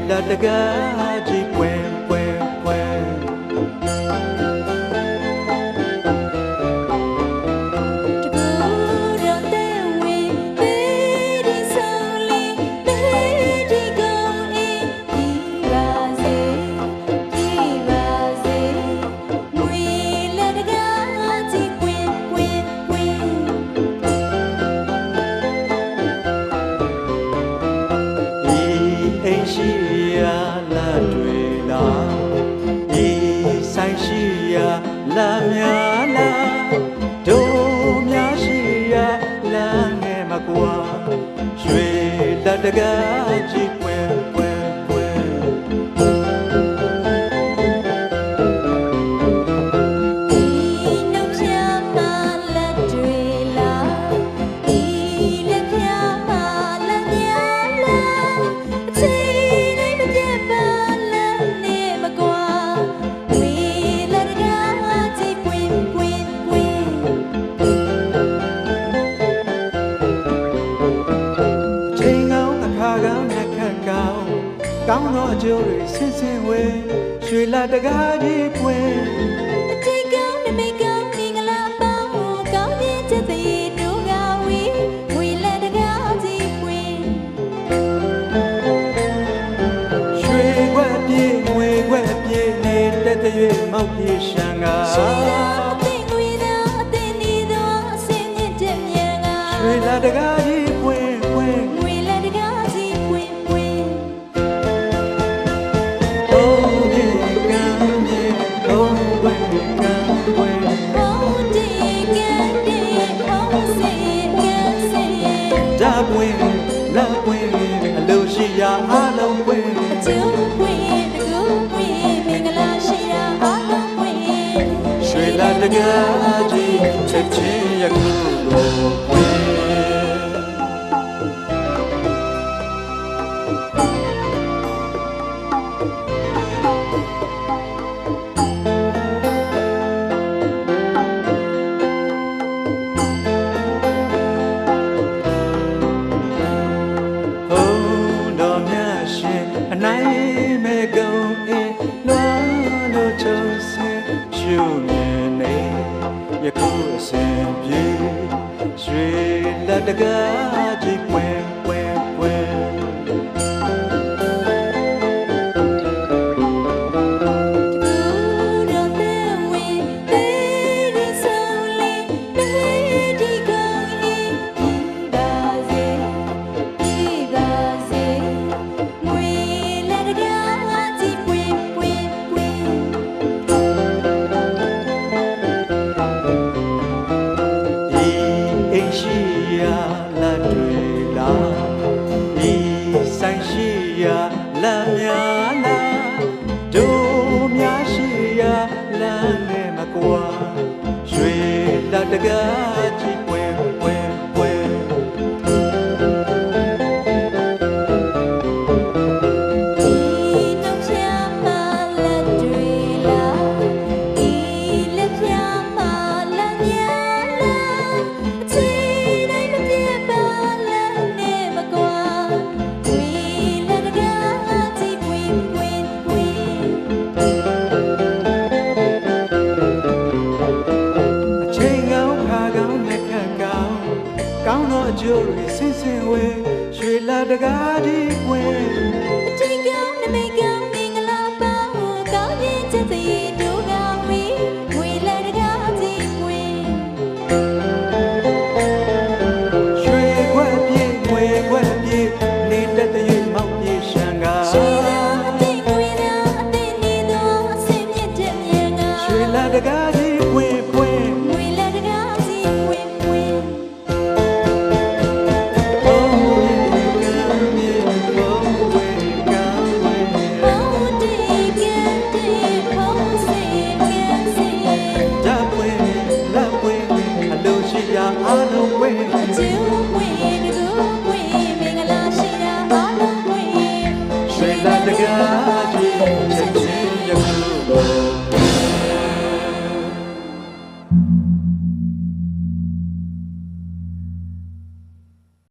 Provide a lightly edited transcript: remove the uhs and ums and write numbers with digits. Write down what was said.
la daga ji pwen pwen pwen la mya la do mya shi ya la nge ma kwa shwe la daga ji pwen pwen pwen no pya ma la dwe la le pya ma la mya la chi nei ma pya ba la ne ma kwaကောင်းသောအကျိုးတွေဆင်းဆင်းဝဲရွှေလာတကားကြီးပွင့်အတိတ်ကောင်းနမိတ်ကောင်းမင်္ဂလာပေါင်းကောင်းခြင်းချက်သေးတို့ကဝေးဝေလာတကားကြီးပွင့်ရွှေခွက်ပြေးငွေခွက်ပြေးနေတဲ့တရွေမောက်ပြေးရှံကရွှေလာတကားကြီးပွင့်ပွင့်လာပွင့်လာပွင့်အလို့ရှိရာအားလုံးပွင့်အကျိုးပွင့်တကူပွင့်မင်္ဂလာရှိရာအားလုံးပွင့်ရွှေလာတကားကြီးချက်ချင်းရခုကိုပွင့်အနိုင်မဲ့ကုံအေးလွားလို့ချုံစင်ရှုမြင်နေယခုအစဉ်ပြေရွှေလက်တကားကြီးပွင့်ပွင့်ပွင့်လာမြာလာဒိုမြာရှိရာလာငယ်မကွာရွှေလာတကားကြီးပွင့်ပွင့်ပွင့်ကောင်းသောအကျိုးတွေဆင်းဆင်းဝဲရွှေလာတကားကြီးပွင့်အတိတ်ကောင်းနမိတ်ကောင်းမင်္ဂလာပေါင်းကောင်းခြင်းချက်သေးတို့ကဝေးဝေလာတကားကြီးပွင့်ရွှေခွက်ပြေးငွေခွက်ပြေးနေတဲ့တရွေ